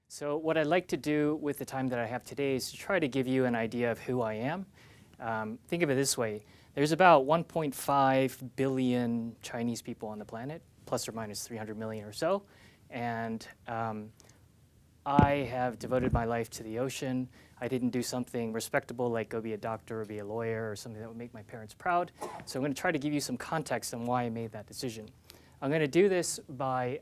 So what I'd like to do with the time that I have today is to try to give you an idea of who I am. Think of it this way. There's about 1.5 billion Chinese people on the planet, plus or minus 300 million or so. And I have devoted my life to the ocean. I didn't do something respectable like go be a doctor or be a lawyer or something that would make my parents proud. So I'm going to try to give you some context on why I made that decision. I'm going to do this by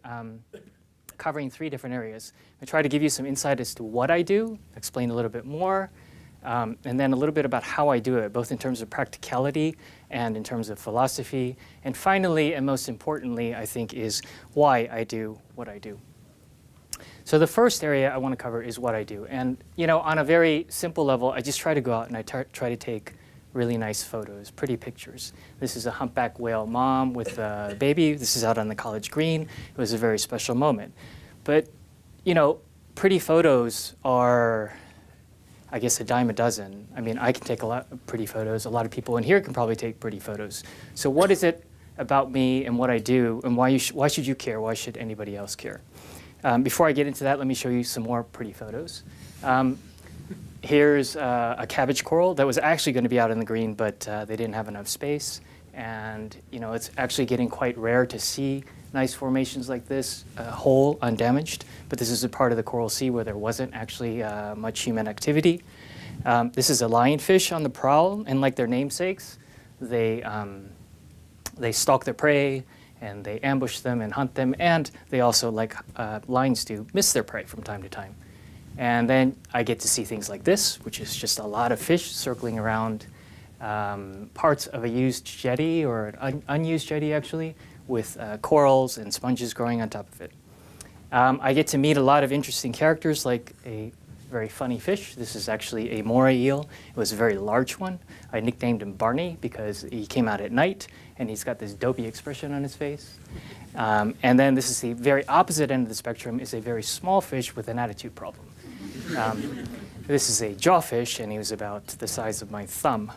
covering 3 different areas. I try to give you some insight as to what I do, explain a little bit more, and then a little bit about how I do it, both in terms of practicality and in terms of philosophy. And finally, and most importantly, I think, is why I do what I do. So the first area I want to cover is what I do. And on a very simple level, I just try to go out and I try to take really nice photos, pretty pictures. This is a humpback whale mom with a baby. This is out on the college green. It was a very special moment. But, pretty photos are, I guess, a dime a dozen. I mean, I can take a lot of pretty photos. A lot of people in here can probably take pretty photos. So what is it about me and what I do, and why should you care? Why should anybody else care? Before I get into that, let me show you some more pretty photos. Here's a cabbage coral that was actually going to be out in the green, but they didn't have enough space. And it's actually getting quite rare to see nice formations like this, whole, undamaged. But this is a part of the Coral Sea where there wasn't actually much human activity. This is a lionfish on the prowl, and like their namesakes, they stalk their prey, and they ambush them and hunt them, and they also, like lions do, miss their prey from time to time. And then I get to see things like this, which is just a lot of fish circling around parts of a used jetty, or an unused jetty actually, with corals and sponges growing on top of it. I get to meet a lot of interesting characters, like a very funny fish. This is actually a moray eel. It was a very large one. I nicknamed him Barney because he came out at night, and he's got this dopey expression on his face. And then this is the very opposite end of the spectrum, is a very small fish with an attitude problem. This is a jawfish, and he was about the size of my thumb.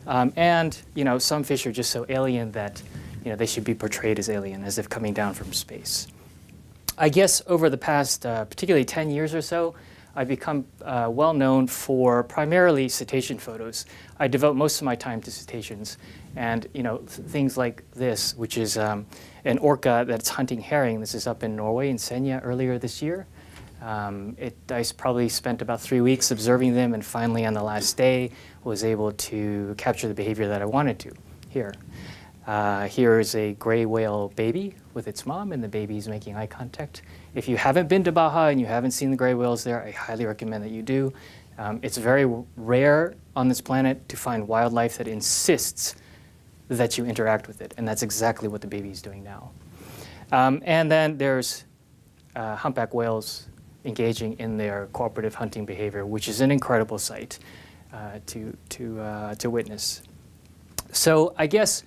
And some fish are just so alien that they should be portrayed as alien, as if coming down from space. I guess over the past, particularly 10 years or so, I've become well known for primarily cetacean photos. I devote most of my time to cetaceans, and things like this, which is an orca that's hunting herring. This is up in Norway, in Senja, earlier this year. I probably spent about 3 weeks observing them, and finally on the last day was able to capture the behavior that I wanted to here. Here is a gray whale baby with its mom, and the baby's making eye contact. If you haven't been to Baja and you haven't seen the gray whales there, I highly recommend that you do. It's very rare on this planet to find wildlife that insists that you interact with it, and that's exactly what the baby's doing now. And then there's humpback whales engaging in their cooperative hunting behavior, which is an incredible sight to witness. So I guess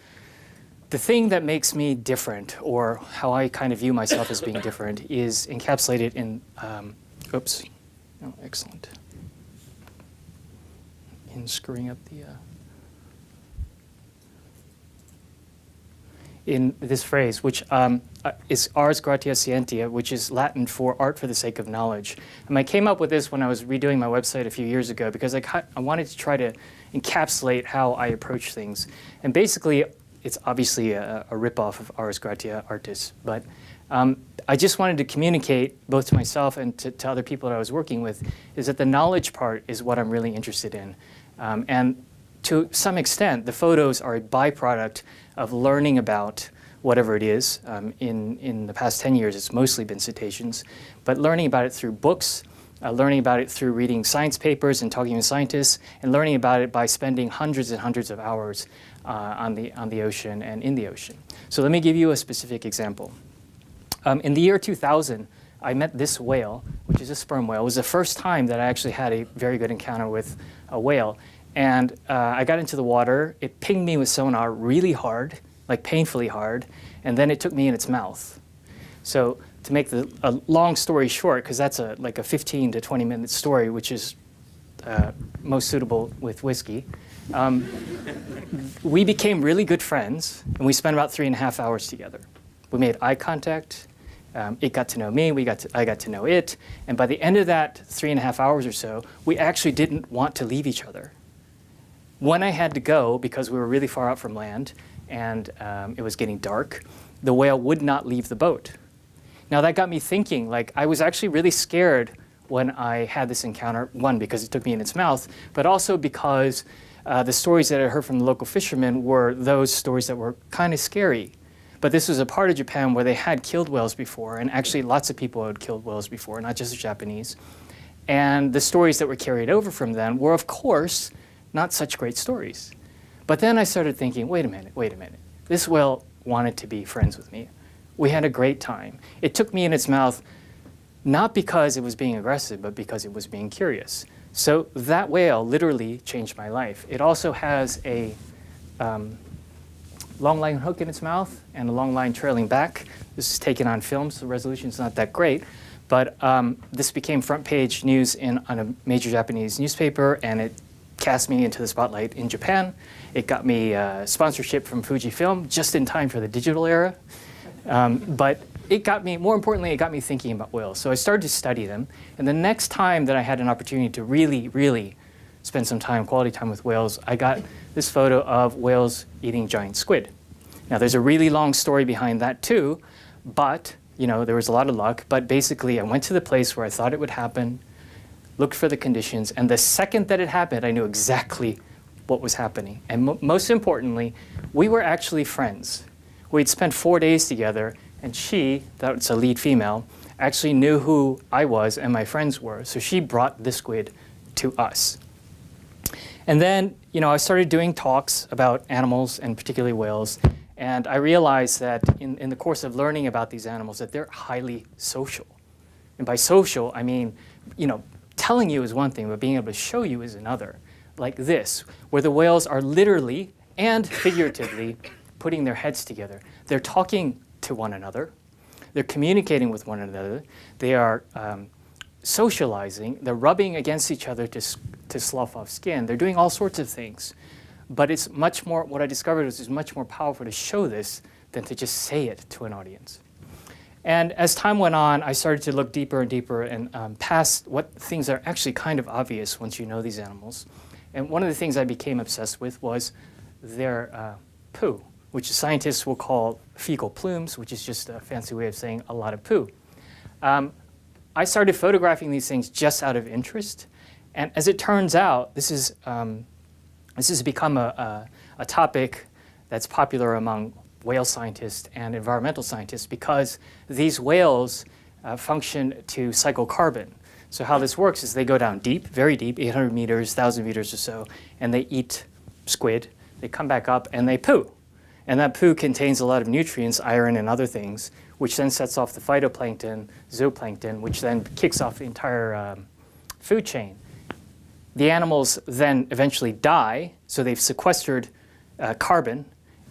the thing that makes me different, or how I kind of view myself as being different, is encapsulated in, oops, oh, excellent, in screwing up the, in this phrase, which is ars gratia scientia, which is Latin for art for the sake of knowledge. And I came up with this when I was redoing my website a few years ago, because I wanted to try to encapsulate how I approach things. And basically, it's obviously a ripoff of ars gratia artis, but I just wanted to communicate both to myself and to other people that I was working with, is that the knowledge part is what I'm really interested in. And to some extent, the photos are a byproduct of learning about whatever it is. In the past 10 years, it's mostly been cetaceans, but learning about it through books, learning about it through reading science papers and talking with scientists, and learning about it by spending hundreds and hundreds of hours on the ocean and in the ocean. So let me give you a specific example. In the year 2000, I met this whale, which is a sperm whale. It was the first time that I actually had a very good encounter with a whale. And I got into the water. It pinged me with sonar really hard, like painfully hard, and then it took me in its mouth. So to make a long story short, because that's like a 15 to 20 minute story, which is most suitable with whiskey, we became really good friends, and we spent about 3.5 hours together. We made eye contact, It got to know me, I got to know it, and by the end of that 3.5 hours or so, we actually didn't want to leave each other. When I had to go, because we were really far out from land and it was getting dark, the whale would not leave the boat. Now that got me thinking, like I was actually really scared when I had this encounter, one, because it took me in its mouth, but also because the stories that I heard from the local fishermen were those stories that were kind of scary. But this was a part of Japan where they had killed whales before, and actually lots of people had killed whales before, not just the Japanese. And the stories that were carried over from them were, of course, not such great stories. But then I started thinking, wait a minute. This whale wanted to be friends with me. We had a great time. It took me in its mouth, not because it was being aggressive, but because it was being curious. So that whale literally changed my life. It also has a long line hook in its mouth and a long line trailing back. This is taken on film, so the resolution's not that great. But this became front page news on a major Japanese newspaper, and it cast me into the spotlight in Japan. It got me sponsorship from Fujifilm just in time for the digital era. But it got me, more importantly, it got me thinking about whales. So I started to study them. And the next time that I had an opportunity to really spend some time, quality time with whales, I got this photo of whales eating giant squid. Now there's a really long story behind that too, but there was a lot of luck. But basically I went to the place where I thought it would happen, looked for the conditions, and the second that it happened, I knew exactly what was happening. And most importantly, we were actually friends. We'd spent 4 days together, and she, that's a lead female, actually knew who I was and my friends were. So she brought the squid to us. And then, I started doing talks about animals and particularly whales. And I realized that in the course of learning about these animals, that they're highly social. And by social, I mean, telling you is one thing, but being able to show you is another. Like this, where the whales are literally and figuratively putting their heads together. They're talking to one another. They're communicating with one another. They are socializing. They're rubbing against each other to slough off skin. They're doing all sorts of things. But it's much more, what I discovered is it's much more powerful to show this than to just say it to an audience. And as time went on, I started to look deeper and deeper and past what things are actually kind of obvious once you know these animals. And one of the things I became obsessed with was their poo, which scientists will call fecal plumes, which is just a fancy way of saying a lot of poo. I started photographing these things just out of interest. And as it turns out, this has become a topic that's popular among whale scientists and environmental scientists because these whales function to cycle carbon. So how this works is they go down deep, very deep, 800 meters, 1,000 meters or so, and they eat squid. They come back up and they poo. And that poo contains a lot of nutrients, iron and other things, which then sets off the phytoplankton, zooplankton, which then kicks off the entire food chain. The animals then eventually die, so they've sequestered carbon,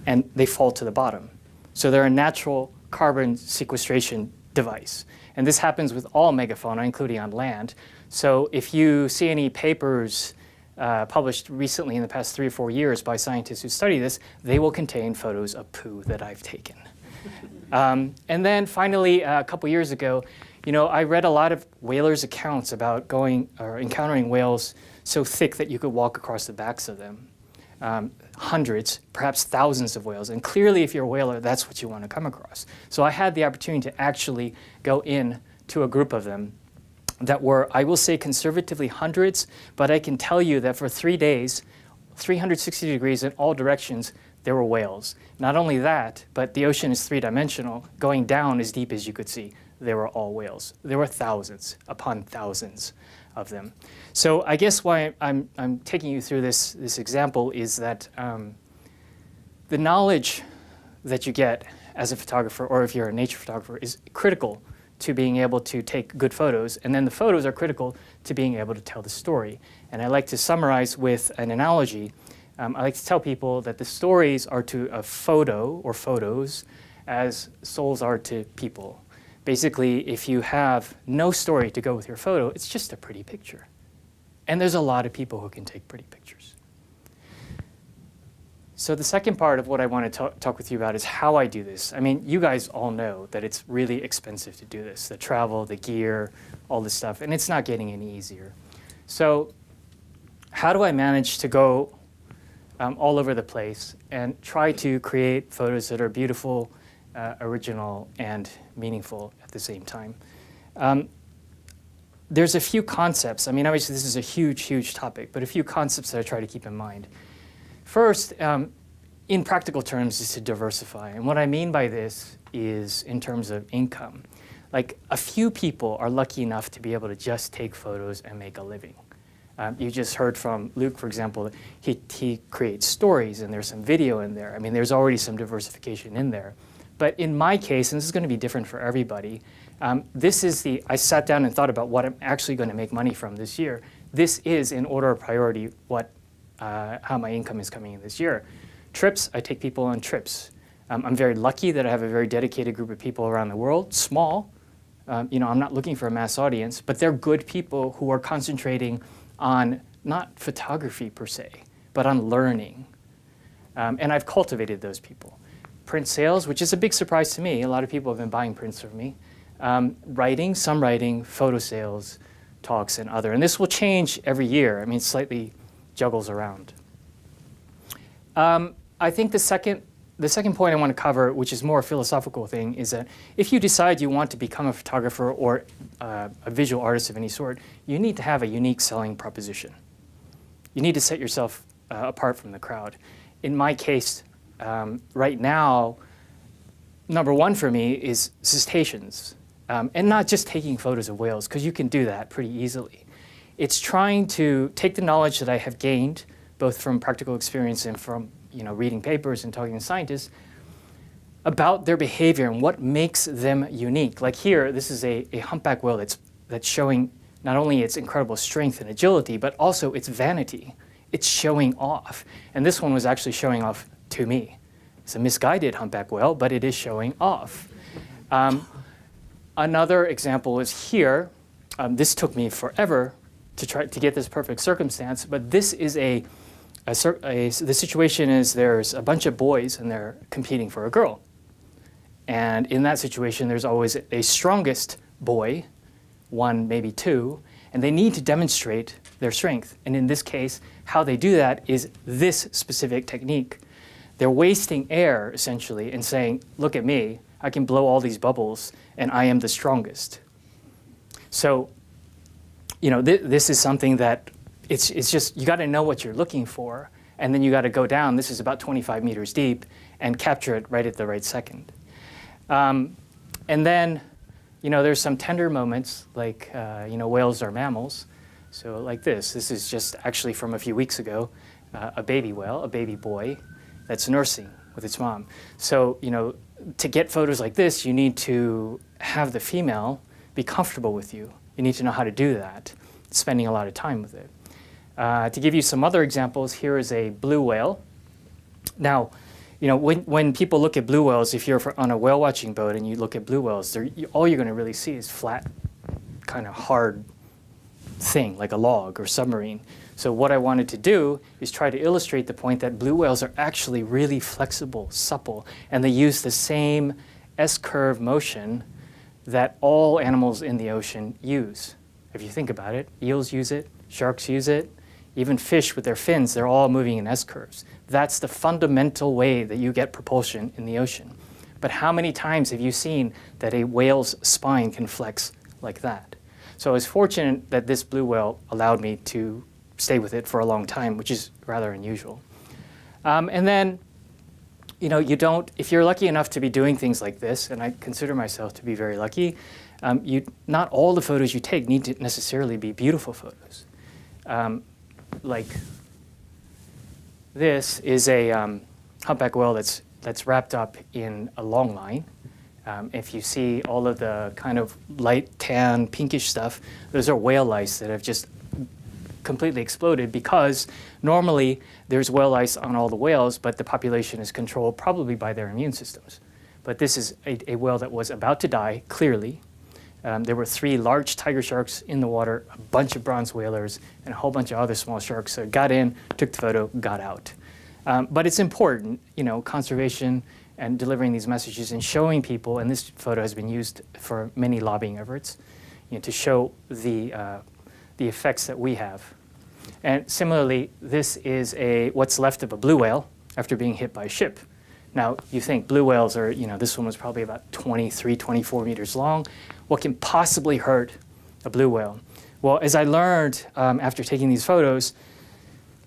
and they fall to the bottom. So they're a natural carbon sequestration device. And this happens with all megafauna, including on land. So if you see any papers published recently in the past 3 or 4 years by scientists who study this, they will contain photos of poo that I've taken. And then finally, a couple years ago, I read a lot of whalers' accounts about going or encountering whales so thick that you could walk across the backs of them. Hundreds, perhaps thousands of whales. And clearly, if you're a whaler, that's what you want to come across. So I had the opportunity to actually go in to a group of them that were, I will say, conservatively hundreds, but I can tell you that for 3 days, 360 degrees in all directions, there were whales. Not only that, but the ocean is three-dimensional. Going down as deep as you could see, there were all whales. There were thousands upon thousands of them. So I guess why I'm taking you through this example is that the knowledge that you get as a photographer, or if you're a nature photographer, is critical to being able to take good photos, and then the photos are critical to being able to tell the story. And I like to summarize with an analogy. I like to tell people that the stories are to a photo or photos as souls are to people. Basically, if you have no story to go with your photo, it's just a pretty picture. And there's a lot of people who can take pretty pictures. So the second part of what I want to talk with you about is how I do this. I mean, you guys all know that it's really expensive to do this, the travel, the gear, all this stuff, and it's not getting any easier. So how do I manage to go all over the place and try to create photos that are beautiful, original, and meaningful at the same time? There's a few concepts. I mean, obviously this is a huge, huge topic, but a few concepts that I try to keep in mind. First, in practical terms, is to diversify. And what I mean by this is in terms of income. Like, a few people are lucky enough to be able to just take photos and make a living. You just heard from Luke, for example, he creates stories and there's some video in there. I mean, there's already some diversification in there. But in my case, and this is going to be different for everybody, I sat down and thought about what I'm actually going to make money from this year. This is, in order of priority, how my income is coming in this year. Trips, I take people on trips. I'm very lucky that I have a very dedicated group of people around the world, small. I'm not looking for a mass audience, but they're good people who are concentrating on not photography per se, but on learning. And I've cultivated those people. Print sales, which is a big surprise to me. A lot of people have been buying prints from me. Writing, photo sales, talks, and other. And this will change every year. I mean, it slightly juggles around. I think the second point I want to cover, which is more a philosophical thing, is that if you decide you want to become a photographer or a visual artist of any sort, you need to have a unique selling proposition. You need to set yourself apart from the crowd. In my case, right now, number one for me is cetaceans. And not just taking photos of whales, because you can do that pretty easily. It's trying to take the knowledge that I have gained, both from practical experience and from reading papers and talking to scientists, about their behavior and what makes them unique. Like here, this is a humpback whale that's showing not only its incredible strength and agility, but also its vanity. It's showing off. And this one was actually showing off to me. It's a misguided humpback whale, but it is showing off. Another example is here. This took me forever to try to get this perfect circumstance, but this is the situation is there's a bunch of boys and they're competing for a girl. And in that situation, there's always a strongest boy, one, maybe two, and they need to demonstrate their strength. And in this case, how they do that is this specific technique. They're wasting air, essentially, and saying, look at me, I can blow all these bubbles, and I am the strongest. So, this is something that it's just, you got to know what you're looking for, and then you got to go down, this is about 25 meters deep, and capture it right at the right second. And then, there's some tender moments, like, whales are mammals. So like this is just actually from a few weeks ago, a baby whale, a baby boy, that's nursing with its mom. So, to get photos like this, you need to have the female be comfortable with you. You need to know how to do that, spending a lot of time with it. To give you some other examples, here is a blue whale. Now, when people look at blue whales, if you're on a whale watching boat and you look at blue whales, all you're going to really see is flat, kind of hard thing, like a log or submarine. So what I wanted to do is try to illustrate the point that blue whales are actually really flexible, supple, and they use the same S-curve motion that all animals in the ocean use. If you think about it, eels use it, sharks use it, even fish with their fins, they're all moving in S-curves. That's the fundamental way that you get propulsion in the ocean. But how many times have you seen that a whale's spine can flex like that? So I was fortunate that this blue whale allowed me to stay with it for a long time, which is rather unusual. And then, if you're lucky enough to be doing things like this, and I consider myself to be very lucky, not all the photos you take need to necessarily be beautiful photos. Like this is a humpback whale that's wrapped up in a long line. If you see all of the kind of light tan, pinkish stuff, those are whale lice that have just completely exploded because normally there's whale lice on all the whales, but the population is controlled probably by their immune systems. But this is a whale that was about to die, clearly. There were 3 large tiger sharks in the water, a bunch of bronze whalers, and a whole bunch of other small sharks. So it got in, took the photo, got out. But it's important, conservation and delivering these messages and showing people, and this photo has been used for many lobbying efforts, to show the effects that we have. And similarly, this is what's left of a blue whale after being hit by a ship. Now, you think blue whales are, this one was probably about 23, 24 meters long. What can possibly hurt a blue whale? Well, as I learned after taking these photos,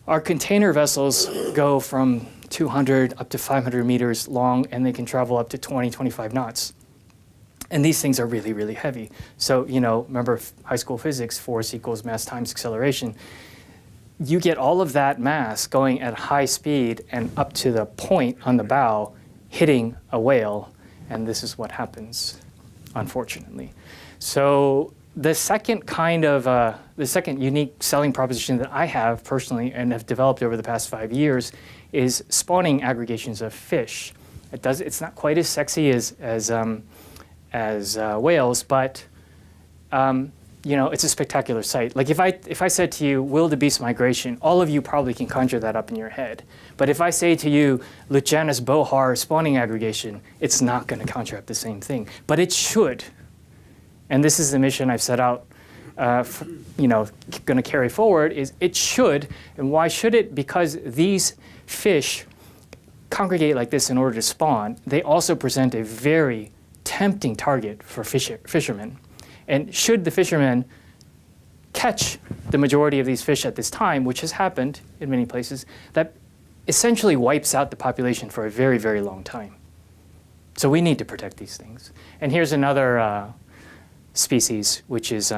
our container vessels go from 200 up to 500 meters long, and they can travel up to 20, 25 knots. And these things are really, really heavy. So, remember high school physics, force equals mass times acceleration. You get all of that mass going at high speed and up to the point on the bow, hitting a whale, and this is what happens, unfortunately. So the second unique selling proposition that I have personally and have developed over the past 5 years is spawning aggregations of fish. It's not quite as sexy as whales, but it's a spectacular sight. Like if I said to you, wildebeest migration, all of you probably can conjure that up in your head. But if I say to you, Lucanus bohar spawning aggregation, it's not going to conjure up the same thing. But it should. And this is the mission I've set out, going to carry forward, is it should. And why should it? Because these fish congregate like this in order to spawn. They also present a very tempting target for fishermen. And should the fishermen catch the majority of these fish at this time, which has happened in many places, that essentially wipes out the population for a very, very long time. So we need to protect these things. And here's another species, which is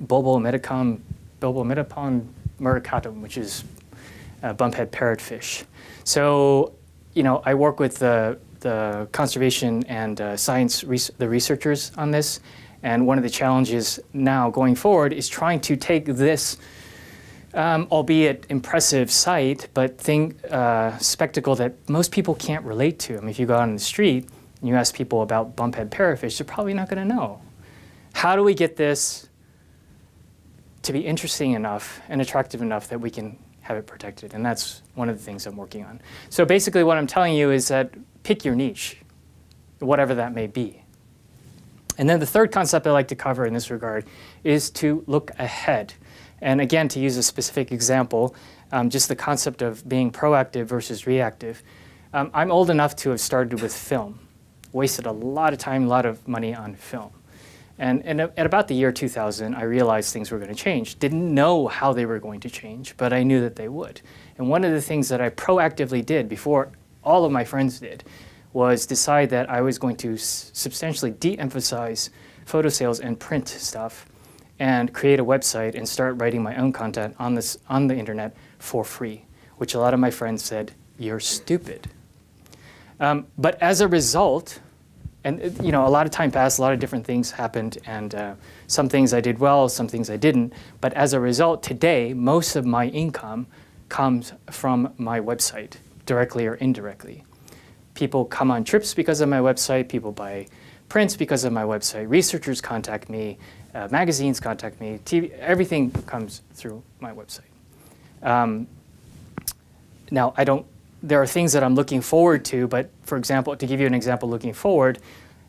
Bulbometapon muricatum, which is bumphead parrotfish. So, I work with the conservation and science the researchers on this. And one of the challenges now going forward is trying to take this, albeit impressive sight, but spectacle that most people can't relate to. I mean, if you go out on the street and you ask people about bumphead parrotfish, they're probably not going to know. How do we get this to be interesting enough and attractive enough that we can have it protected? And that's one of the things I'm working on. So basically what I'm telling you is that pick your niche, whatever that may be. And then the third concept I like to cover in this regard is to look ahead. And again, to use a specific example, just the concept of being proactive versus reactive. I'm old enough to have started with film, wasted a lot of time, a lot of money on film. And at about the year 2000, I realized things were going to change. Didn't know how they were going to change, but I knew that they would. And one of the things that I proactively did before all of my friends did was decide that I was going to substantially de-emphasize photo sales and print stuff and create a website and start writing my own content on the internet for free, which a lot of my friends said, "You're stupid." But as a result, and a lot of time passed, a lot of different things happened, and some things I did well, some things I didn't. But as a result, today, most of my income comes from my website, directly or indirectly. People come on trips because of my website. People buy prints because of my website. Researchers contact me. Magazines contact me. TV, everything comes through my website. Now, there are things that I'm looking forward to, but for example, to give you an example looking forward,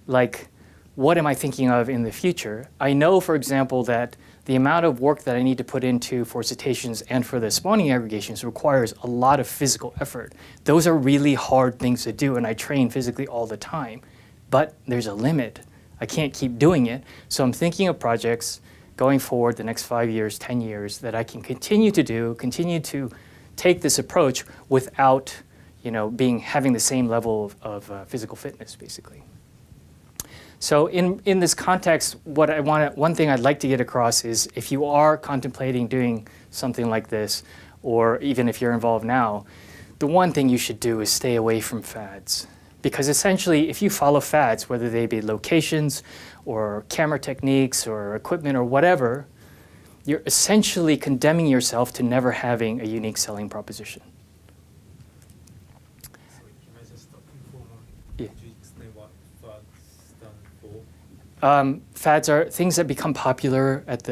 like what am I thinking of in the future? I know, for example, that the amount of work that I need to put into for cetaceans and for the spawning aggregations requires a lot of physical effort. Those are really hard things to do, and I train physically all the time. But there's a limit. I can't keep doing it. So I'm thinking of projects going forward the next 5 years, 10 years, that I can continue to take this approach without having the same level of physical fitness, basically. So in this context, one thing I'd like to get across is if you are contemplating doing something like this, or even if you're involved now, the one thing you should do is stay away from fads. Because essentially, if you follow fads, whether they be locations or camera techniques or equipment or whatever, you're essentially condemning yourself to never having a unique selling proposition. Sorry, can I just stop you for a moment? Yeah. Could you explain what fads stand for? Fads are things that become popular at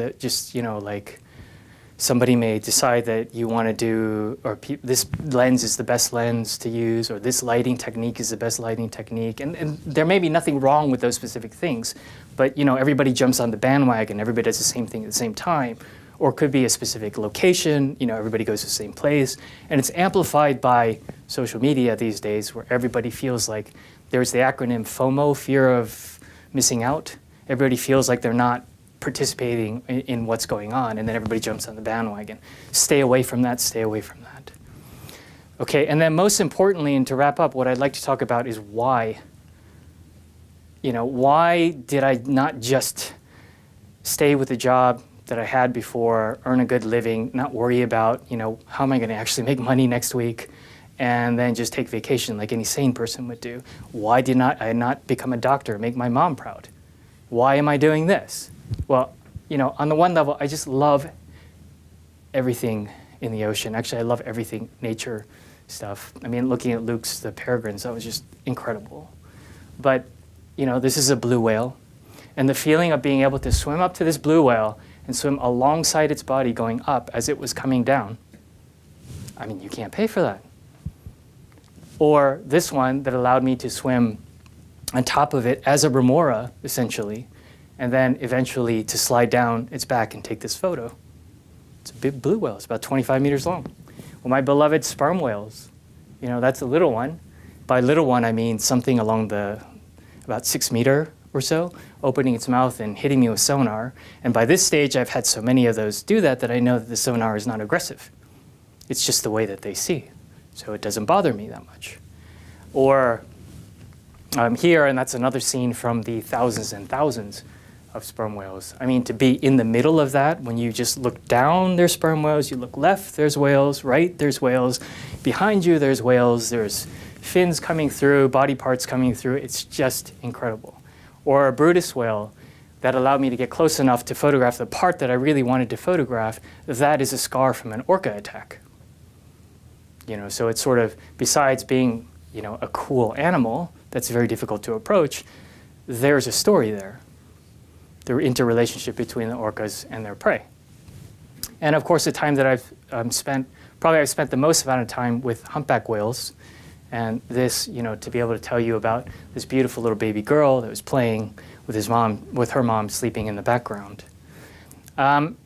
like somebody may decide that you want to do, or this lens is the best lens to use, or this lighting technique is the best lighting technique. And there may be nothing wrong with those specific things, but everybody jumps on the bandwagon, everybody does the same thing at the same time. Or it could be a specific location, everybody goes to the same place. And it's amplified by social media these days, where everybody feels like there's the acronym FOMO, fear of missing out. Everybody feels like they're not participating in what's going on, and then everybody jumps on the bandwagon. Stay away from that, stay away from that. Okay, and then most importantly, and to wrap up, what I'd like to talk about is why. Why did I not just stay with the job that I had before, earn a good living, not worry about, how am I going to actually make money next week, and then just take vacation like any sane person would do? Why did I not become a doctor, make my mom proud? Why am I doing this? Well, on the one level, I just love everything in the ocean. Actually, I love everything nature stuff. I mean, looking at Luke's the peregrines, that was just incredible. But, this is a blue whale, and the feeling of being able to swim up to this blue whale and swim alongside its body going up as it was coming down, I mean, you can't pay for that. Or this one that allowed me to swim on top of it as a remora, essentially, and then eventually to slide down its back and take this photo. It's a big blue whale. It's about 25 meters long. Well, my beloved sperm whales, that's a little one. By little one, I mean something along about 6 meter or so, opening its mouth and hitting me with sonar. And by this stage, I've had so many of those do that I know that the sonar is not aggressive. It's just the way that they see. So it doesn't bother me that much. Or I'm here, and that's another scene from the thousands and thousands of sperm whales. I mean, to be in the middle of that, when you just look down, there's sperm whales, you look left, there's whales, right, there's whales, behind you, there's whales, there's fins coming through, body parts coming through. It's just incredible. Or a Brutus whale that allowed me to get close enough to photograph the part that I really wanted to photograph. That is a scar from an orca attack. So it's sort of, besides being, a cool animal that's very difficult to approach, there's a story there. The interrelationship between the orcas and their prey. And of course, the time that I've spent the most amount of time with humpback whales. And this, to be able to tell you about this beautiful little baby girl that was playing with her mom sleeping in the background.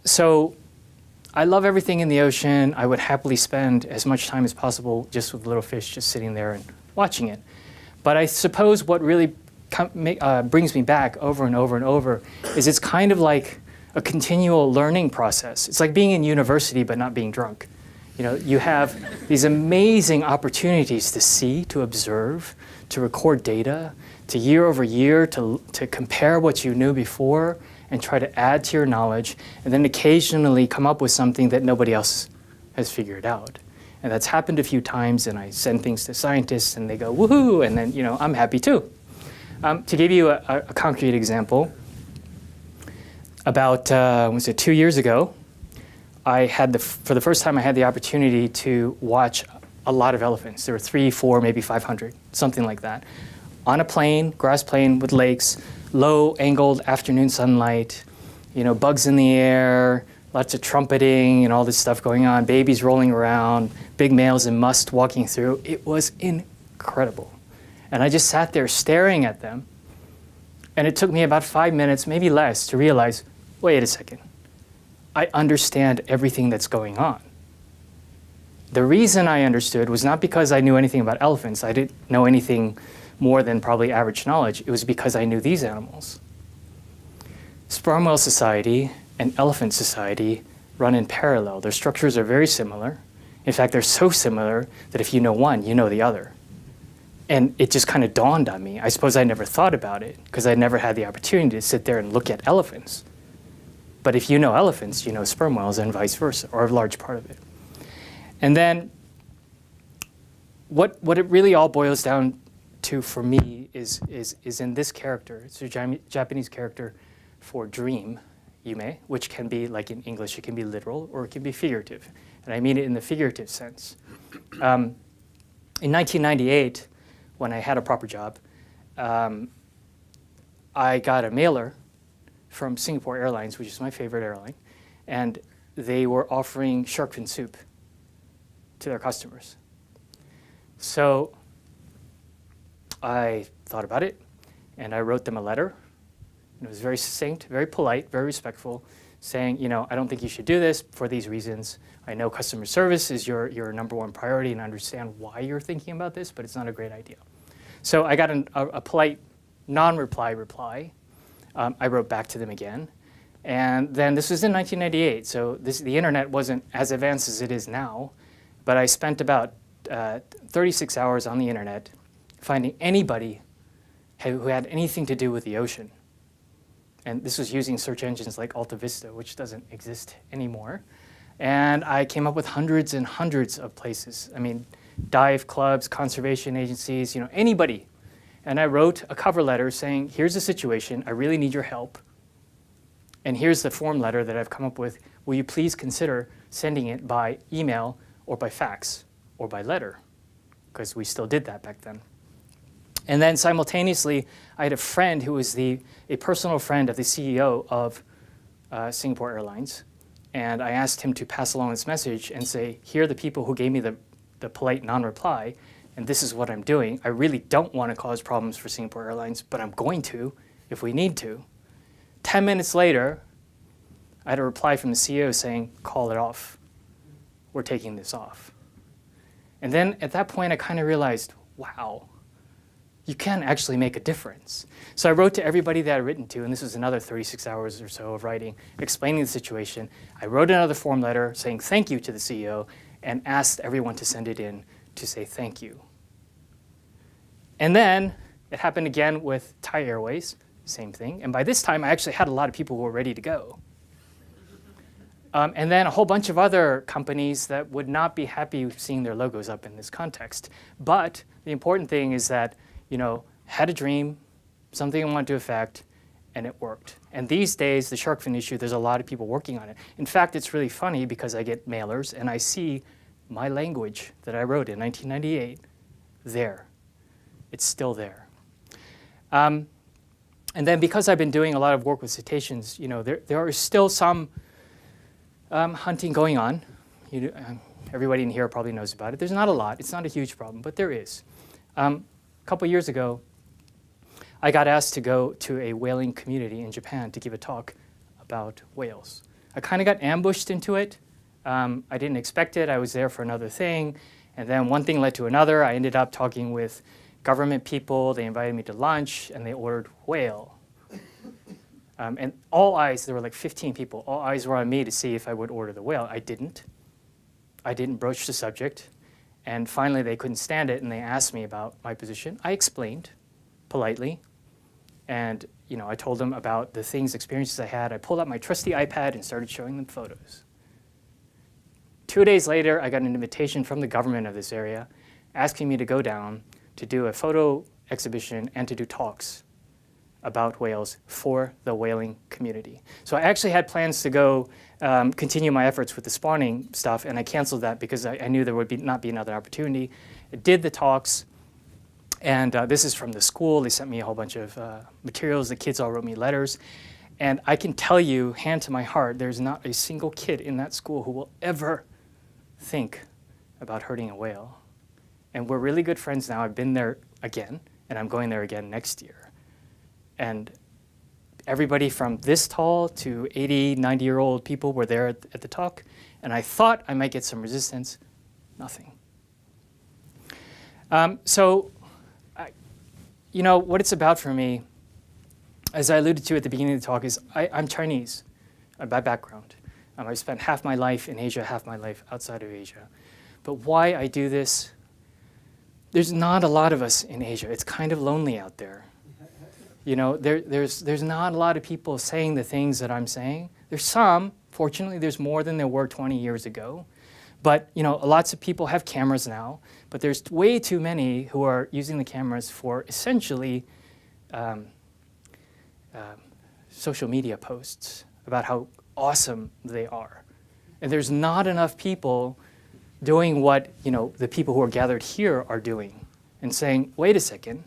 So I love everything in the ocean. I would happily spend as much time as possible just with little fish, just sitting there and watching it. But I suppose what really brings me back over and over and over is it's kind of like a continual learning process. It's like being in university but not being drunk. You have these amazing opportunities to see, to observe, to record data, to year over year, to compare what you knew before and try to add to your knowledge, and then occasionally come up with something that nobody else has figured out. And that's happened a few times, and I send things to scientists, and they go, woohoo, and then, I'm happy too. To give you a concrete example, about, 2 years ago, for the first time, I had the opportunity to watch a lot of elephants. There were 3, 4, maybe 500, something like that, on a plain, grass plain with lakes, low-angled afternoon sunlight, bugs in the air, lots of trumpeting and all this stuff going on, babies rolling around, big males in must walking through. It was incredible. And I just sat there staring at them, and it took me about 5 minutes, maybe less, to realize, wait a second. I understand everything that's going on. The reason I understood was not because I knew anything about elephants. I didn't know anything more than probably average knowledge. It was because I knew these animals. Sperm whale society and elephant society run in parallel. Their structures are very similar. In fact, they're so similar that if you know one, you know the other. And it just kind of dawned on me. I suppose I never thought about it because I never had the opportunity to sit there and look at elephants. But if you know elephants, you know sperm whales and vice versa, or a large part of it. And then what it really all boils down to for me is in this character. It's a Japanese character for dream, yume, which can be, like in English, it can be literal or it can be figurative. And I mean it in the figurative sense. In 1998, when I had a proper job, I got a mailer from Singapore Airlines, which is my favorite airline. And they were offering shark fin soup to their customers. So I thought about it, and I wrote them a letter. It was very succinct, very polite, very respectful, saying, I don't think you should do this for these reasons. I know customer service is your number one priority, and I understand why you're thinking about this, but it's not a great idea. So I got a polite non-reply reply. I wrote back to them again. And then this was in 1998, so the internet wasn't as advanced as it is now, but I spent about 36 hours on the internet finding anybody who had anything to do with the ocean. And this was using search engines like Alta Vista, which doesn't exist anymore. And I came up with hundreds and hundreds of places. I mean, dive clubs, conservation agencies, anybody. And I wrote a cover letter saying, here's the situation, I really need your help. And here's the form letter that I've come up with. Will you please consider sending it by email or by fax or by letter? Because we still did that back then. And then simultaneously, I had a friend who was a personal friend of the CEO of Singapore Airlines. And I asked him to pass along this message and say, here are the people who gave me the polite non-reply, and this is what I'm doing. I really don't want to cause problems for Singapore Airlines, but I'm going to if we need to. 10 minutes later, I had a reply from the CEO saying, call it off. We're taking this off. And then at that point, I kind of realized, wow, you can actually make a difference. So I wrote to everybody that I'd written to, and this was another 36 hours or so of writing, explaining the situation. I wrote another form letter saying thank you to the CEO and asked everyone to send it in to say thank you. And then it happened again with Thai Airways, same thing. And by this time, I actually had a lot of people who were ready to go. And then a whole bunch of other companies that would not be happy seeing their logos up in this context. But the important thing is that, had a dream, something I wanted to affect, and it worked. And these days, the shark fin issue, there's a lot of people working on it. In fact, it's really funny because I get mailers and I see my language that I wrote in 1998 there. It's still there. And then because I've been doing a lot of work with cetaceans, there are still some hunting going on. Everybody in here probably knows about it. There's not a lot. It's not a huge problem, but there is. A couple years ago, I got asked to go to a whaling community in Japan to give a talk about whales. I kind of got ambushed into it. I didn't expect it. I was there for another thing. And then one thing led to another. I ended up talking with government people. They invited me to lunch, and they ordered whale. And all eyes, there were like 15 people, all eyes were on me to see if I would order the whale. I didn't. I didn't broach the subject. And finally, they couldn't stand it, and they asked me about my position. I explained politely. And I told them about the experiences I had. I pulled out my trusty iPad and started showing them photos. 2 days later, I got an invitation from the government of this area asking me to go down to do a photo exhibition and to do talks about whales for the whaling community. So I actually had plans to go continue my efforts with the spawning stuff, and I canceled that because I knew there would not be another opportunity. I did the talks, and this is from the school. They sent me a whole bunch of materials. The kids all wrote me letters. And I can tell you, hand to my heart, there's not a single kid in that school who will ever think about hurting a whale. And we're really good friends now. I've been there again, and I'm going there again next year. And everybody from this tall to 80, 90-year-old people were there at the talk. And I thought I might get some resistance. Nothing. What it's about for me, as I alluded to at the beginning of the talk, is I'm Chinese by background. I spent half my life in Asia, half my life outside of Asia. But why I do this, there's not a lot of us in Asia. It's kind of lonely out there. There's not a lot of people saying the things that I'm saying. There's some. Fortunately, there's more than there were 20 years ago. But lots of people have cameras now. But there's way too many who are using the cameras for essentially social media posts about how awesome they are. And there's not enough people doing what the people who are gathered here are doing and saying, wait a second.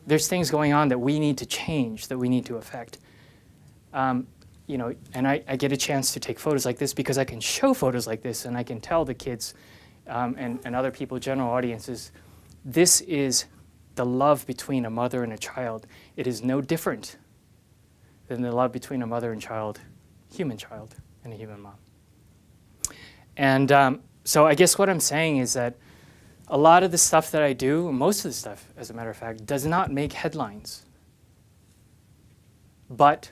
There's things going on that we need to change, that we need to affect. you know, and I get a chance to take photos like this because I can show photos like this, and I can tell the kids and other people, general audiences, this is the love between a mother and a child. It is no different than the love between a mother and child, human child, and a human mom. And so I guess what I'm saying is that a lot of the stuff that I do, most of the stuff, as a matter of fact, does not make headlines. But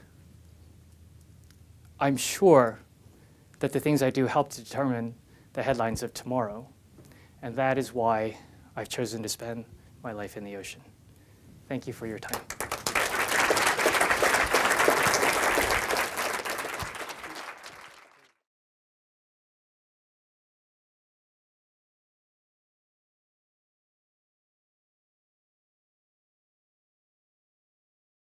I'm sure that the things I do help to determine the headlines of tomorrow. And that is why I've chosen to spend my life in the ocean. Thank you for your time.